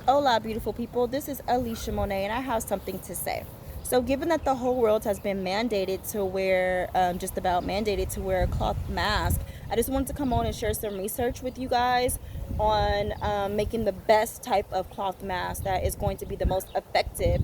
Hola, beautiful people. This is Alicia Monet, and I have something to say. So, given that the whole world has been mandated to wear, just about mandated to wear a cloth mask, I just wanted to come on and share some research with you guys on making the best type of cloth mask that is going to be the most effective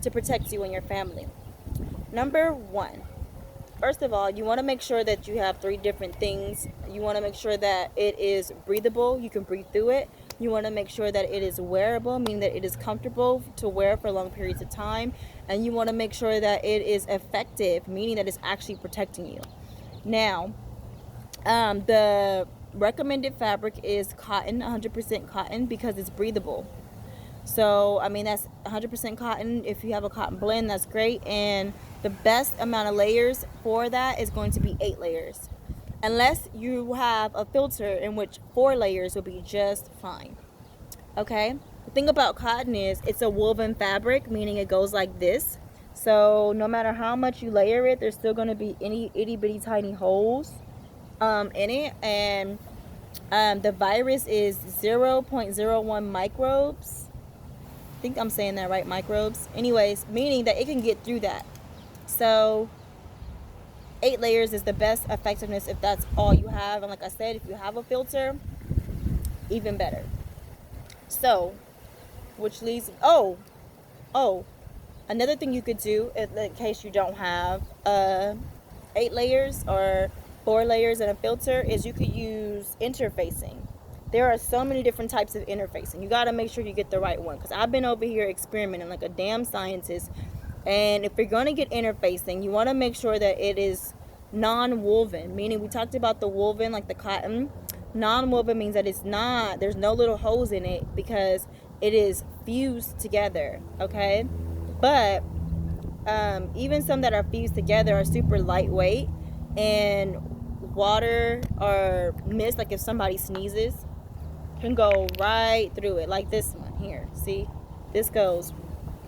to protect you and your family. Number one, first of all, you want to make sure that you have three different things. You want to make sure that it is breathable, you can breathe through it. You want to make sure that it is wearable, meaning that it is comfortable to wear for long periods of time. And you want to make sure that it is effective, meaning that it's actually protecting you. Now, the recommended fabric is cotton, 100% cotton, because it's breathable. So, I mean, that's 100% cotton. If you have a cotton blend, that's great. And the best amount of layers for that is going to be 8 layers. Unless you have a filter in which 4 layers will be just fine. Okay? The thing about cotton is it's a woven fabric, meaning it goes like this. So, no matter how much you layer it, there's still going to be any itty bitty tiny holes in it. And the virus is 0.01 microbes. I think I'm saying that right, microbes. Anyways, meaning that it can get through that. So 8 layers is the best effectiveness if that's all you have. And like I said, if you have a filter, even better. So, which leads, another thing you could do in case you don't have 8 layers or 4 layers and a filter is you could use interfacing. There are so many different types of interfacing. You got to make sure you get the right one, because I've been over here experimenting like a damn scientist. And if you're going to get interfacing, you want to make sure that it is non-woven, meaning we talked about the woven, like the cotton. Non-woven means that it's not, there's no little holes in it because it is fused together, okay? But even some that are fused together are super lightweight, and water or mist, like if somebody sneezes, can go right through it, like this one here. See, this goes,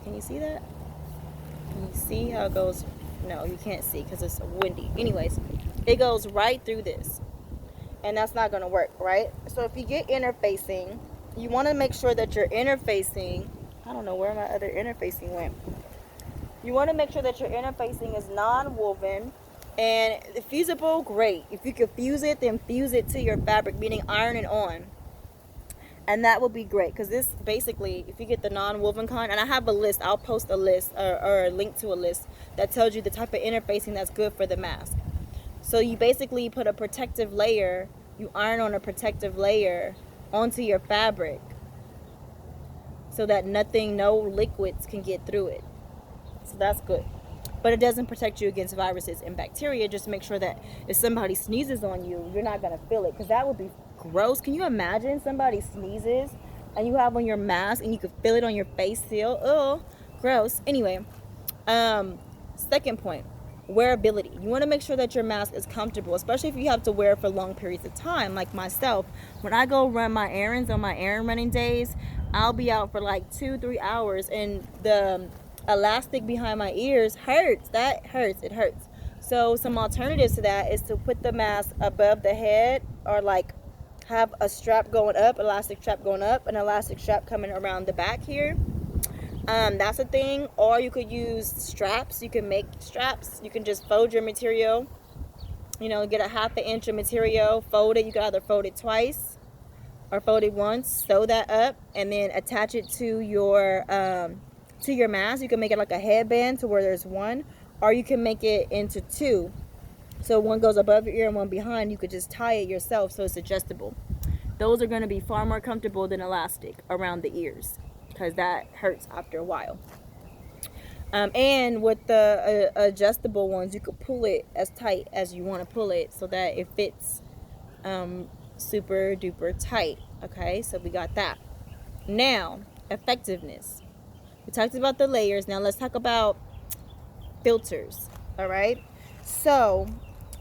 can you see that? Can you see how it goes? No, you can't see because it's windy. Anyways, it goes right through this, and that's not going to work, right? So if you get interfacing, you want to make sure that your interfacing, I don't know where my other interfacing went. You want to make sure that your interfacing is non-woven and fusible. Great. If you can fuse it, then fuse it to your fabric, meaning iron it on. And that will be great, because this basically, if you get the non-woven kind, and I have a list, I'll post a list or a link to a list that tells you the type of interfacing that's good for the mask. So you basically put a protective layer, you iron on a protective layer onto your fabric so that no liquids can get through it. So that's good. But it doesn't protect you against viruses and bacteria. Just make sure that if somebody sneezes on you, you're not going to feel it, because that would be gross. Can you imagine somebody sneezes and you have on your mask and you can feel it on your face still? Oh, gross. Anyway, second point, wearability. You want to make sure that your mask is comfortable, especially if you have to wear it for long periods of time. Like myself, when I go run my errands on my errand running days, I'll be out for like 2-3 hours, and the elastic behind my ears hurts. That hurts. It hurts. So some alternatives to that is to put the mask above the head, or like have a strap going up, elastic strap going up, an elastic strap coming around the back here. That's a thing. Or you could use straps. You can make straps. You can just fold your material, get a 1/2 inch of material, fold it. You can either fold it twice or fold it once, sew that up, and then attach it to your mask. You can make it like a headband to where there's one, or you can make it into 2. So one goes above your ear and one behind. You could just tie it yourself so it's adjustable. Those are going to be far more comfortable than elastic around the ears, because that hurts after a while. And with the adjustable ones, you could pull it as tight as you want to pull it so that it fits super duper tight. Okay, so we got that. Now, effectiveness. We talked about the layers. Now let's talk about filters. All right. So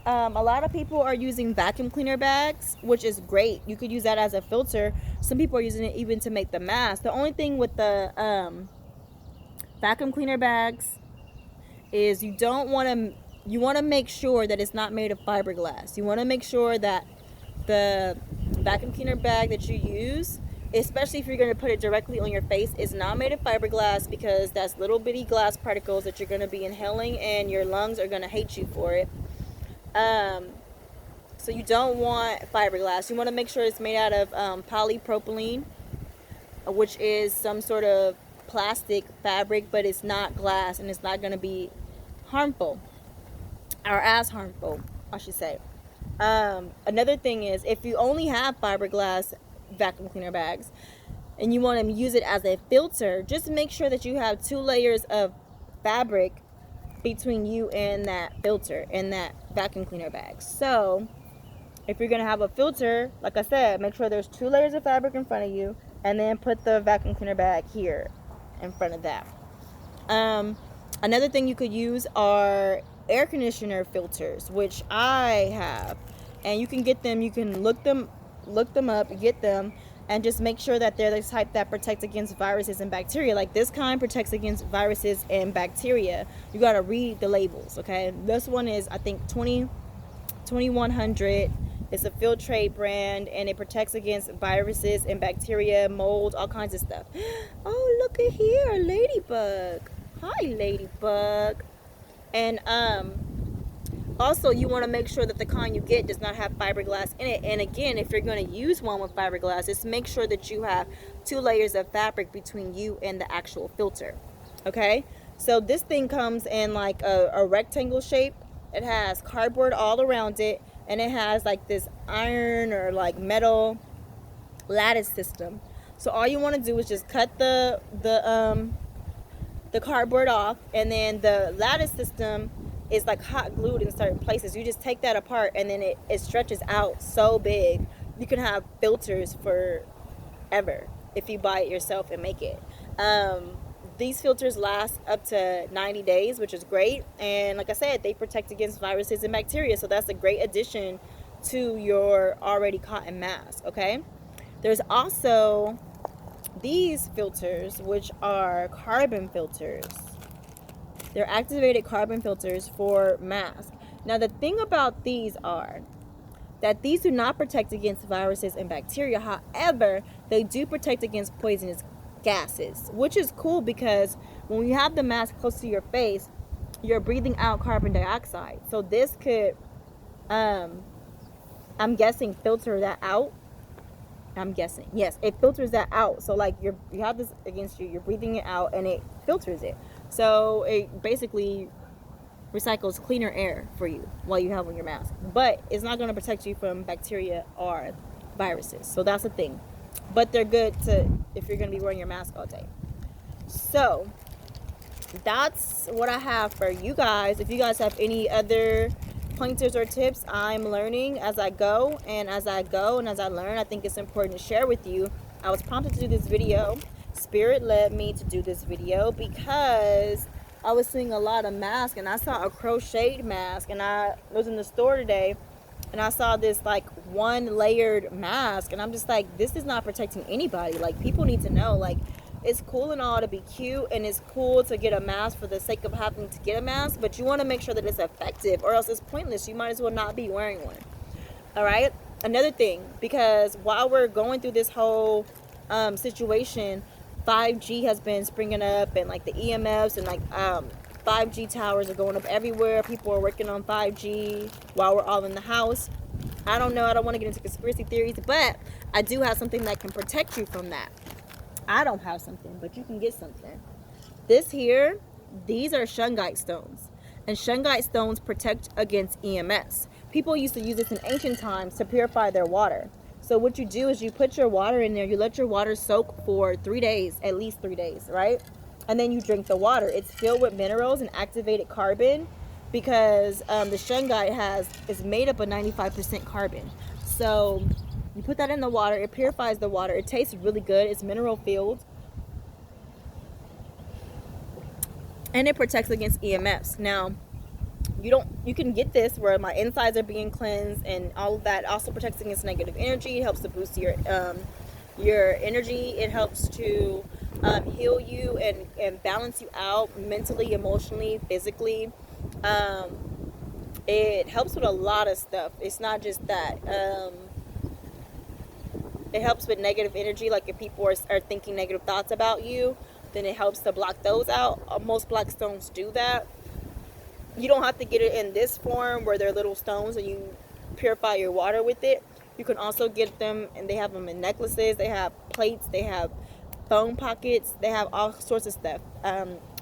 a lot of people are using vacuum cleaner bags, which is great. You could use that as a filter. Some people are using it even to make the mask. The only thing with the vacuum cleaner bags is you want to make sure that it's not made of fiberglass. You want to make sure that the vacuum cleaner bag that you use especially if you're going to put it directly on your face, it's not made of fiberglass, because that's little bitty glass particles that you're going to be inhaling, and your lungs are going to hate you for it. So you don't want fiberglass. You want to make sure it's made out of polypropylene, which is some sort of plastic fabric, but it's not glass, and it's not going to be harmful, or as harmful, I should say. Another thing is, if you only have fiberglass vacuum cleaner bags and you want to use it as a filter, just make sure that you have 2 layers of fabric between you and that filter in that vacuum cleaner bag. So if you're going to have a filter, like I said, make sure there's 2 layers of fabric in front of you, and then put the vacuum cleaner bag here in front of that. Another thing you could use are air conditioner filters, which I have, and you can get them. You can look them up, get them, and just make sure that they're the type that protect against viruses and bacteria. Like this kind protects against viruses and bacteria. You got to read the labels, okay? This one is, I think, 2100. It's a Filtrate brand, and it protects against viruses and bacteria, mold, all kinds of stuff. Oh, look at here, a ladybug. Hi, ladybug. And also, you want to make sure that the kind you get does not have fiberglass in it. And again, if you're going to use one with fiberglass, just make sure that you have 2 layers of fabric between you and the actual filter. Okay? So this thing comes in like a rectangle shape. It has cardboard all around it, and it has like this iron or like metal lattice system. So all you want to do is just cut the cardboard off, and then the lattice system is like hot glued in certain places. You just take that apart, and then it stretches out so big. You can have filters forever if you buy it yourself and make it. These filters last up to 90 days, which is great. And like I said, they protect against viruses and bacteria. So that's a great addition to your already cotton mask, okay? There's also these filters, which are carbon filters. They're activated carbon filters for masks. Now, the thing about these are that these do not protect against viruses and bacteria. However, they do protect against poisonous gases, which is cool, because when you have the mask close to your face, you're breathing out carbon dioxide. So this could, I'm guessing, filter that out. I'm guessing, yes, it filters that out. So like you have this against you, you're breathing it out, and it filters it. So it basically recycles cleaner air for you while you have on your mask. But it's not going to protect you from bacteria or viruses. So that's the thing. But they're good to if you're going to be wearing your mask all day. So that's what I have for you guys. If you guys have any other pointers or tips, I'm learning as I go, and as I learn, I think it's important to share with you. I was prompted to do this video. Spirit led me to do this video because I was seeing a lot of masks, and I saw a crocheted mask, and I was in the store today, and I saw this like 1 layered mask, and I'm just like, this is not protecting anybody. Like, people need to know, like, it's cool and all to be cute, and it's cool to get a mask for the sake of having to get a mask, but you want to make sure that it's effective, or else it's pointless. You might as well not be wearing one. All right? Another thing, because while we're going through this whole situation, 5G has been springing up, and like the EMFs and like 5G towers are going up everywhere. People are working on 5G while we're all in the house. I don't know. I don't want to get into conspiracy theories, but I do have something that can protect you from that. I don't have something, but you can get something. This here, these are Shungite stones. And Shungite stones protect against EMS. People used to use this in ancient times to purify their water. So what you do is you put your water in there, you let your water soak for 3 days, at least 3 days, right? And then you drink the water. It's filled with minerals and activated carbon, because the Shungite is made up of 95% carbon. So you put that in the water, it purifies the water. It tastes really good. It's mineral filled. And it protects against EMFs. Now, you can get this where my insides are being cleansed, and all of that. Also protects against negative energy. It helps to boost your energy. It helps to heal you and balance you out mentally, emotionally, physically. It helps with a lot of stuff. It's not just that. It helps with negative energy, like if people are thinking negative thoughts about you, then it helps to block those out. Most black stones do that. You don't have to get it in this form where they're little stones and you purify your water with it. You can also get them, and they have them in necklaces, they have plates, they have phone pockets, they have all sorts of stuff.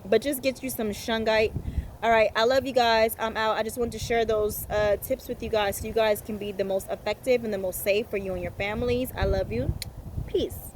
But just get you some shungite. All right, I love you guys. I'm out. I just wanted to share those tips with you guys so you guys can be the most effective and the most safe for you and your families. I love you. Peace.